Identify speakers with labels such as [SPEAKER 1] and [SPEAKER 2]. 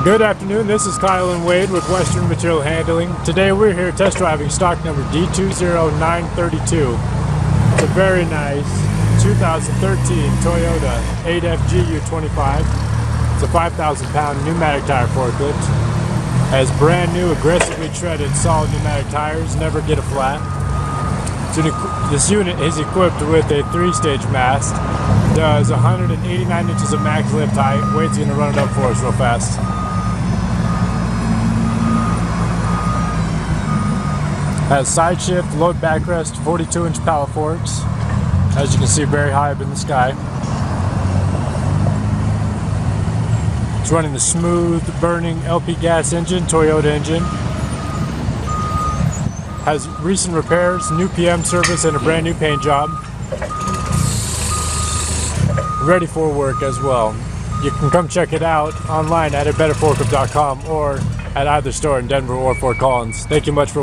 [SPEAKER 1] Good afternoon, this is Kyle and Wade with Western Material Handling. Today we're here test driving stock number D20932. It's a very nice 2013 Toyota 8FGU25. It's a 5,000 pound pneumatic tire forklift. Has brand new, aggressively treaded, solid pneumatic tires, never get a flat. So this unit is equipped with a 3-stage mast. Does 189 inches of max lift height. Wade's going to run it up for us real fast. Has side shift, load backrest, 42-inch pallet forks. As you can see, very high up in the sky. It's running the smooth burning LP gas engine, Toyota engine. Has recent repairs, new PM service, and a brand new paint job. Ready for work as well. You can come check it out online at betterforklift.com or at either store in Denver or Fort Collins. Thank you much for